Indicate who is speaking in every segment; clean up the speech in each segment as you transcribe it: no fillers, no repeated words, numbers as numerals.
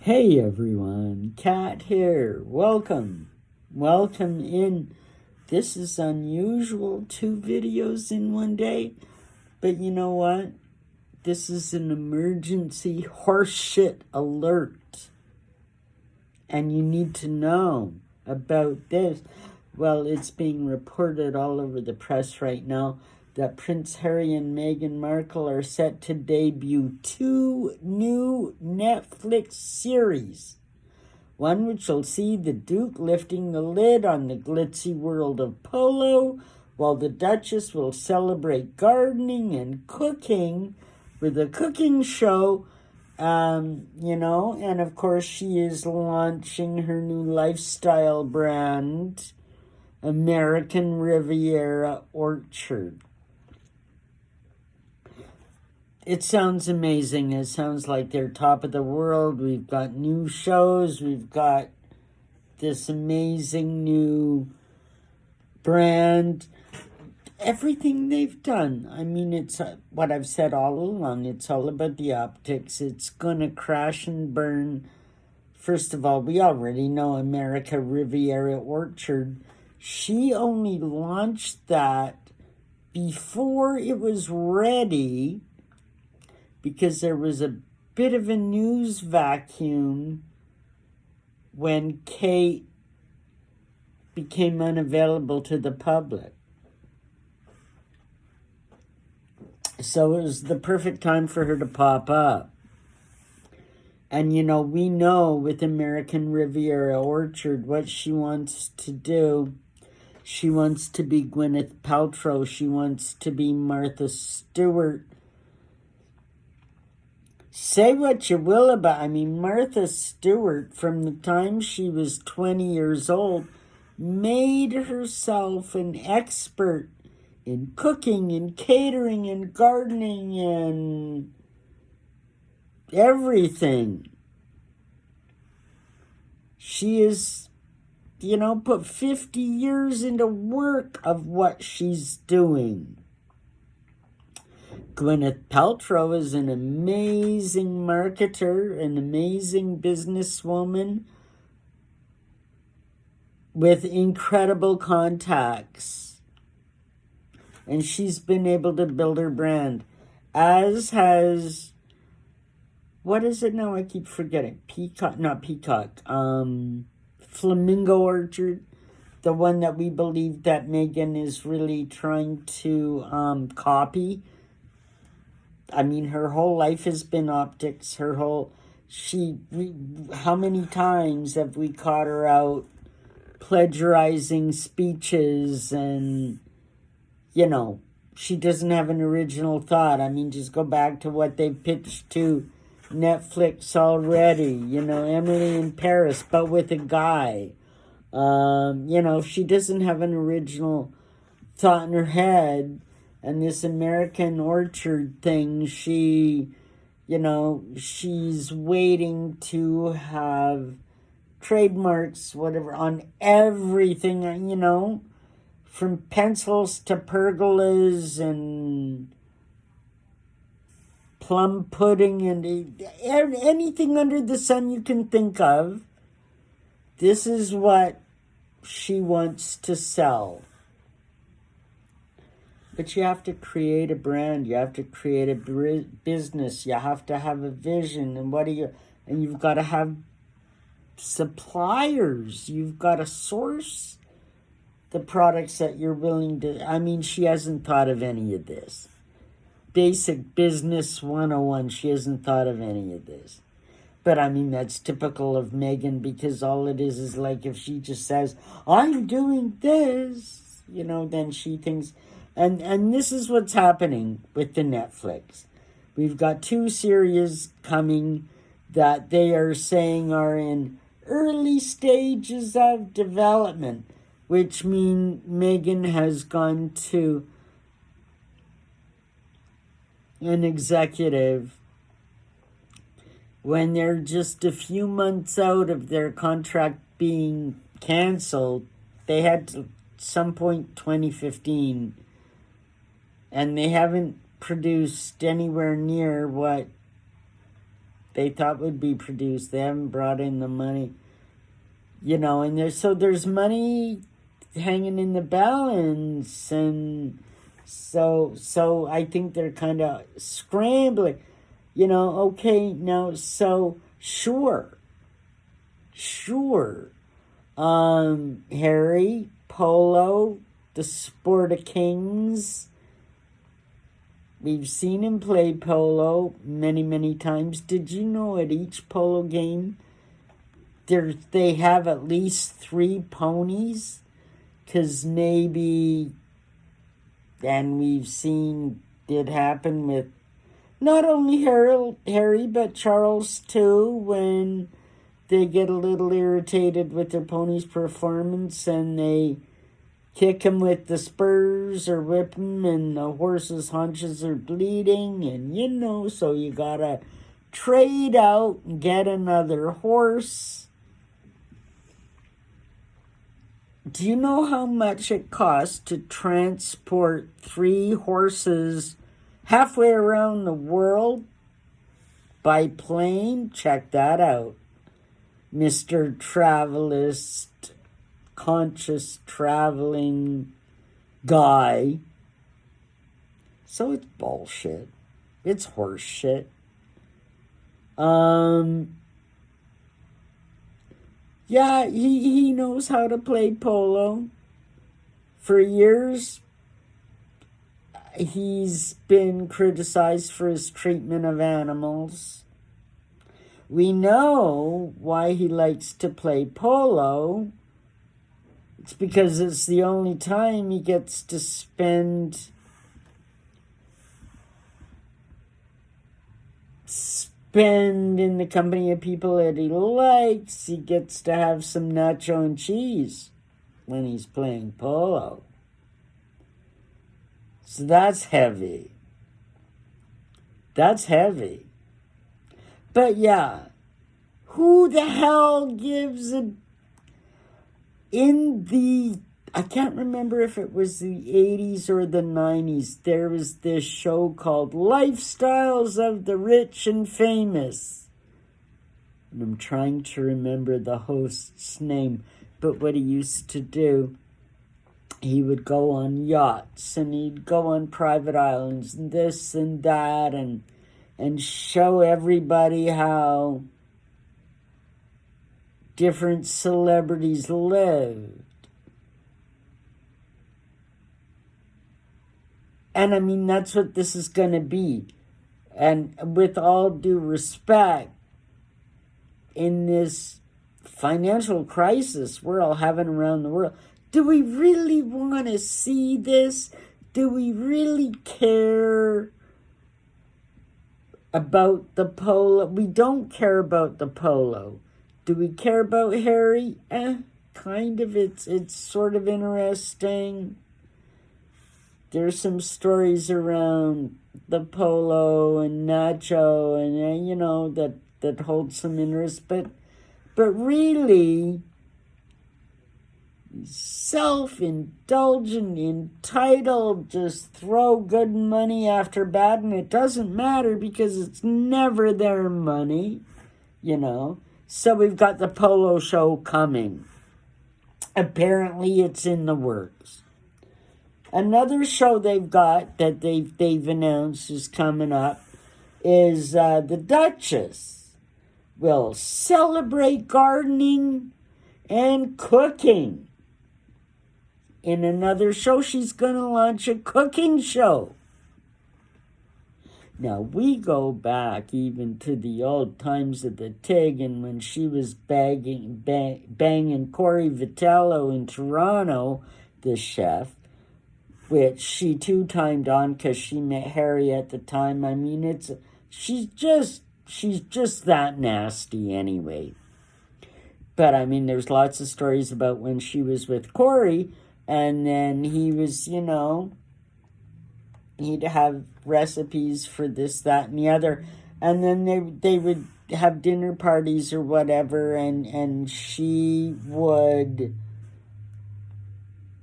Speaker 1: Hey everyone, Kat here. Welcome. Welcome in. This is unusual, 2 videos in one day. But you know what? This is an emergency horse shit alert. And you need to know about this. Well, it's being reported all over the press right now that Prince Harry and Meghan Markle are set to debut 2 new Netflix series. One which will see the Duke lifting the lid on the glitzy world of polo, while the Duchess will celebrate gardening and cooking with a cooking show. And of course she is launching her new lifestyle brand, American Riviera Orchard. It sounds amazing. It sounds like they're top of the world. We've got new shows. We've got this amazing new brand. Everything they've done. I mean, it's what I've said all along. It's all about the optics. It's going to crash and burn. First of all, we already know America Riviera Orchard. She only launched that before it was ready, because there was a bit of a news vacuum when Kate became unavailable to the public. So it was the perfect time for her to pop up. And, we know with American Riviera Orchard what she wants to do. She wants to be Gwyneth Paltrow. She wants to be Martha Stewart. Say what you will about, Martha Stewart, from the time she was 20 years old, made herself an expert in cooking and catering and gardening and everything. She is, put 50 years into work of what she's doing. Gwyneth Paltrow is an amazing marketer, an amazing businesswoman with incredible contacts. And she's been able to build her brand, as has, what is it now? I keep forgetting. Flamingo Orchard, the one that we believe that Meghan is really trying to copy. Her whole life has been optics. How many times have we caught her out plagiarizing speeches and, she doesn't have an original thought. Just go back to what they pitched to Netflix already, Emily in Paris, but with a guy. She doesn't have an original thought in her head. And this American Orchard thing, she's waiting to have trademarks, whatever, on everything, from pencils to pergolas and plum pudding and anything under the sun you can think of. This is what she wants to sell. But you have to create a brand. You have to create a business. You have to have a vision. And you've got to have suppliers. You've got to source the products that you're willing to. She hasn't thought of any of this. Basic business 101. She hasn't thought of any of this. But that's typical of Meghan, because all it is like if she just says, I'm doing this, then she thinks. And this is what's happening with the Netflix. We've got 2 series coming that they are saying are in early stages of development, which mean Meghan has gone to an executive when they're just a few months out of their contract being canceled. They had to some point 2015. And they haven't produced anywhere near what they thought would be produced. They haven't brought in the money, and there's money hanging in the balance, and so I think they're kind of scrambling, okay, now, so sure, Harry, polo, the sport of kings. We've seen him play polo many, many times. Did you know at each polo game, they have at least 3 ponies? Because maybe, and we've seen it happen with not only Harry, but Charles too, when they get a little irritated with their pony's performance and they kick him with the spurs or whip him, and the horse's haunches are bleeding, and so you gotta trade out and get another horse. Do you know how much it costs to transport 3 horses halfway around the world by plane? Check that out, Mr. Travelist, conscious traveling guy. So it's bullshit. It's horse shit. Yeah, he knows how to play polo. For years, he's been criticized for his treatment of animals. We know why he likes to play polo. It's because it's the only time he gets to spend in the company of people that he likes. He gets to have some nacho and cheese when he's playing polo. So that's heavy. That's heavy. But yeah, who the hell gives a... I can't remember if it was the 80s or the 90s, there was this show called Lifestyles of the Rich and Famous. And I'm trying to remember the host's name, but what he used to do, he would go on yachts and he'd go on private islands and this and that and show everybody how different celebrities lived. And I mean, that's what this is going to be. And with all due respect, in this financial crisis we're all having around the world, do we really want to see this? Do we really care about the polo? We don't care about the polo. Do we care about Harry? Kind of. It's sort of interesting. There's some stories around the polo and Nacho and, that hold some interest. But really, self-indulgent, entitled, just throw good money after bad, and it doesn't matter because it's never their money, So we've got the polo show coming. Apparently it's in the works. Another show they've got that they've announced is coming up is the Duchess will celebrate gardening and cooking. In another show, she's going to launch a cooking show. Now, we go back even to the old times of the Tig, and when she was banging Corey Vitello in Toronto, the chef, which she 2-timed on because she met Harry at the time. I mean, she's just that nasty anyway. But I mean, there's lots of stories about when she was with Corey, and then he was, he'd have recipes for this, that, and the other, and then they would have dinner parties or whatever, and she would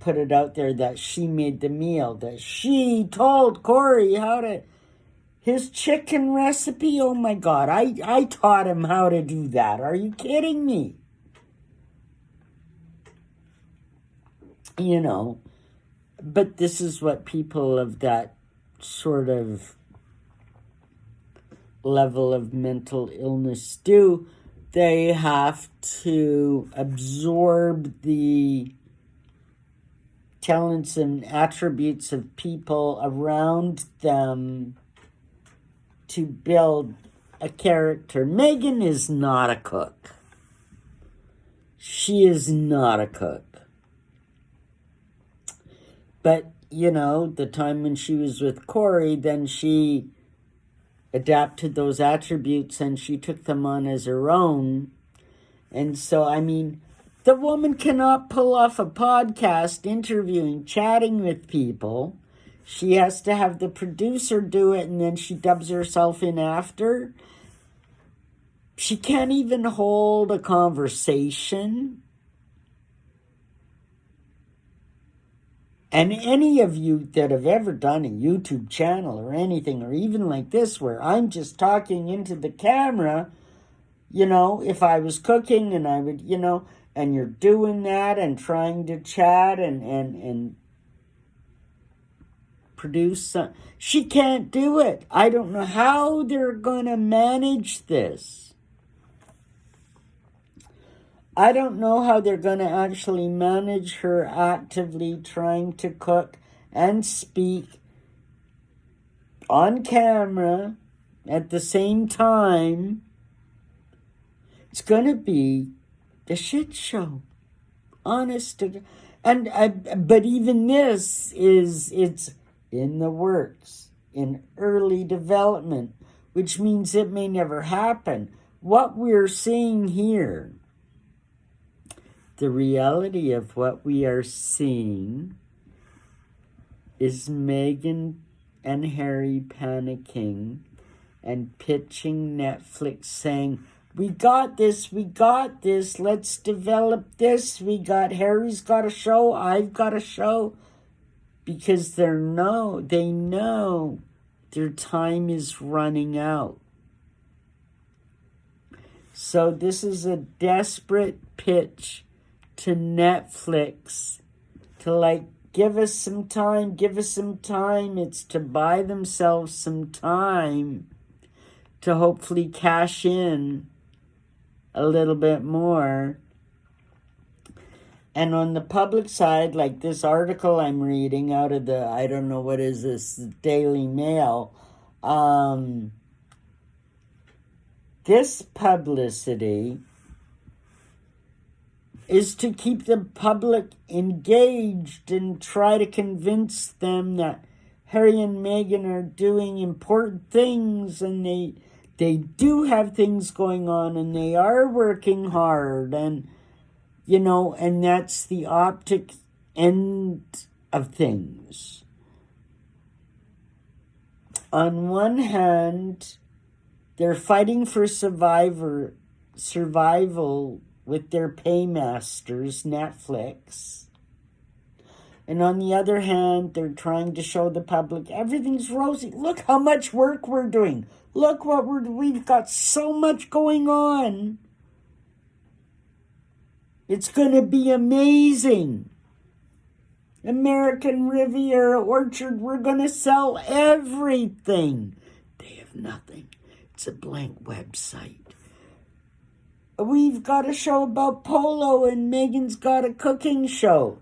Speaker 1: put it out there that she made the meal, that she told Corey His chicken recipe, oh my God, I taught him how to do that. Are you kidding me? You know, but this is what people of that sort of level of mental illness do. They have to absorb the talents and attributes of people around them to build a character. Megan is not a cook. She is not a cook. But, you know, the time when she was with Corey, then she adapted those attributes and she took them on as her own. And so, I mean, the woman cannot pull off a podcast interviewing, chatting with people. She has to have the producer do it, and then she dubs herself in after. She can't even hold a conversation. And any of you that have ever done a YouTube channel or anything, or even like this, where I'm just talking into the camera, you know, if I was cooking and I would, you know, and you're doing that and trying to chat and produce some, she can't do it. I don't know how they're going to manage this. I don't know how they're going to actually manage her actively trying to cook and speak on camera at the same time. It's going to be a shit show. Honest to God. But even this it's in the works, in early development, which means it may never happen. What we're seeing here, the reality of what we are seeing, is Meghan and Harry panicking and pitching Netflix saying, we got this, let's develop this, Harry's got a show, I've got a show, because they know their time is running out. So this is a desperate pitch to Netflix to like, give us some time. It's to buy themselves some time to hopefully cash in a little bit more. And on the public side, like this article I'm reading out of the, I don't know what is this, the Daily Mail, this publicity is to keep the public engaged and try to convince them that Harry and Meghan are doing important things, and they do have things going on, and they are working hard, and, you know, and that's the optic end of things. On one hand, they're fighting for survival with their paymasters, Netflix. And on the other hand, they're trying to show the public everything's rosy. Look how much work we're doing. Look what we've got so much going on. It's going to be amazing. American Riviera Orchard, we're going to sell everything. They have nothing. It's a blank website. We've got a show about polo, and Megan's got a cooking show.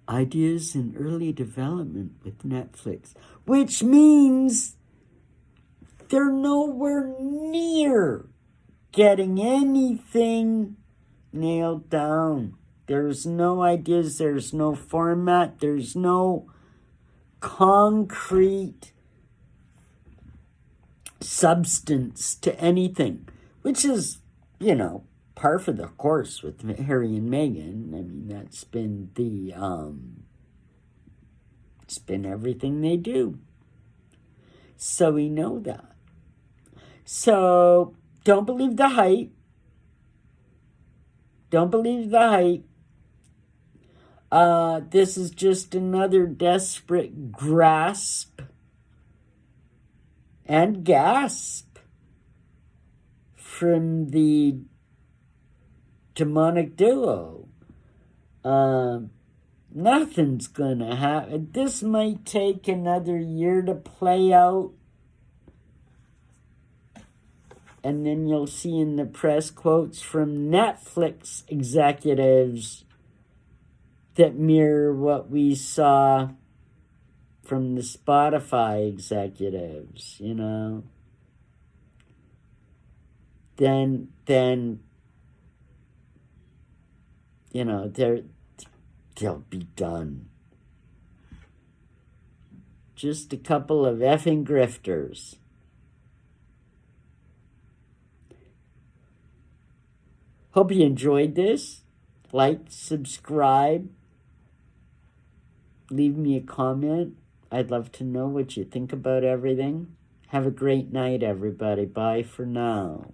Speaker 1: Ideas in early development with Netflix, which means they're nowhere near getting anything nailed down. There's no ideas, there's no format, there's no concrete substance to anything, which is, you know, par for the course with Harry and Meghan. I mean, that's been the, it's been everything they do. So we know that. So don't believe the hype. Don't believe the hype. This is just another desperate grasp and gasp from the demonic duo. Nothing's gonna happen. This might take another year to play out. And then you'll see in the press quotes from Netflix executives that mirror what we saw from the Spotify executives, you know. Then you know, they'll be done. Just a couple of effing grifters. Hope you enjoyed this. Like, subscribe, leave me a comment. I'd love to know what you think about everything. Have a great night, everybody. Bye for now.